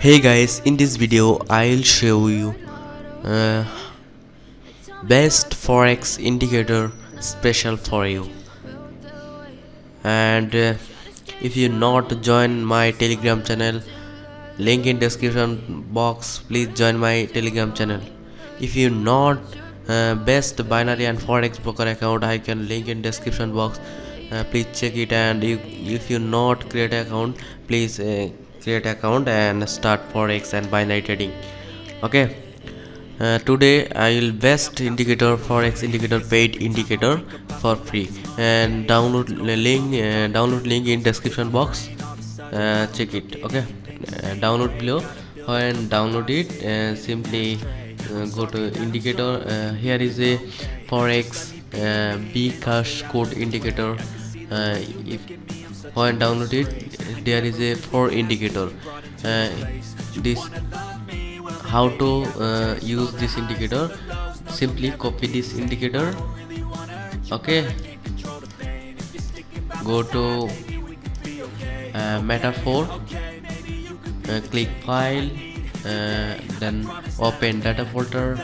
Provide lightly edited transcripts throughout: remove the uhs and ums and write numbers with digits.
Hey guys, in this video I'll show you uh, best forex indicator special for you. And if you not join my telegram channel, link in description box, please join my telegram channel. If you not best binary and forex broker account, I can link in description box, please check it. And if you not create account, please create account and start forex and binary trading. Okay, today I will best indicator forex indicator paid indicator for free, and download link in description box. Check it. Okay, download below. When download it, simply go to indicator. Here is a forex B cash code indicator. If when download it, there is a 4 indicator. This how to use this indicator. Simply copy this indicator. Okay, go to MT4, click file, then open data folder,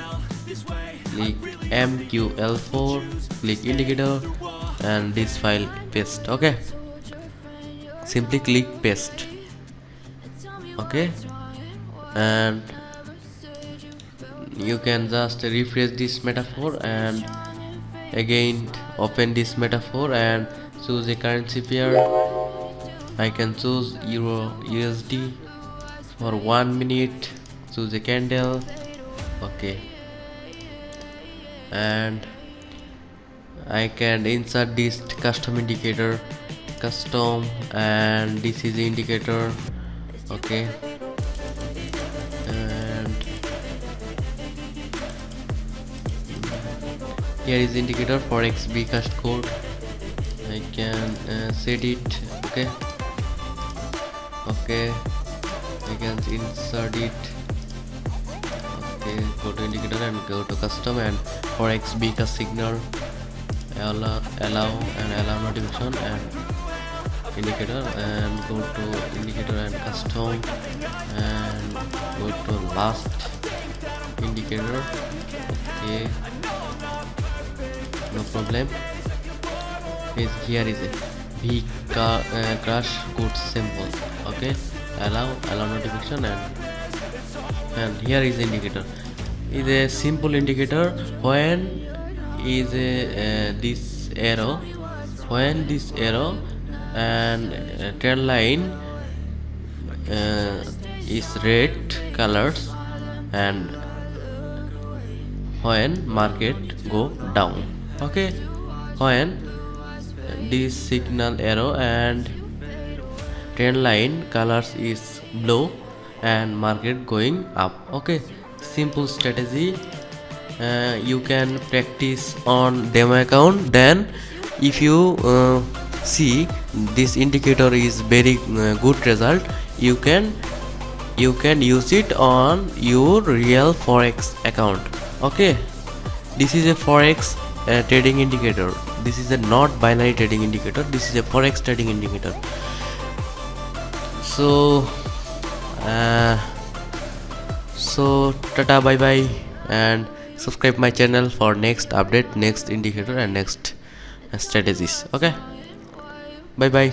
click MQL4, click indicator, and this file paste. Okay, simply click paste. Okay, and you can just refresh this MT4 and again open this MT4 and choose a currency pair. I can choose Euro USD for 1 minute. Choose a candle. Okay, and I can insert this custom indicator, and this is the indicator. Okay, and here is indicator forex Bcash code. I can set it. Okay, I can insert it. Okay, go to indicator and go to custom and forex Bcash signal. Allow notification and indicator, and go to indicator and custom and go to last indicator. Okay, no problem. Here is a V crash code symbol. Okay, allow notification, and here is the indicator. Is a simple indicator. When is this arrow, when this arrow and trend line is red colors, and when market go down. Okay, when this signal arrow and trend line colors is blue and market going up. Okay, simple strategy. You can practice on demo account. Then if you see this indicator is very good result, you can use it on your real forex account. Okay, this is a forex trading indicator. This is a not binary trading indicator. This is a forex trading indicator. So tata, bye bye, and subscribe my channel for next update, next indicator, and next strategies. Okay, bye bye.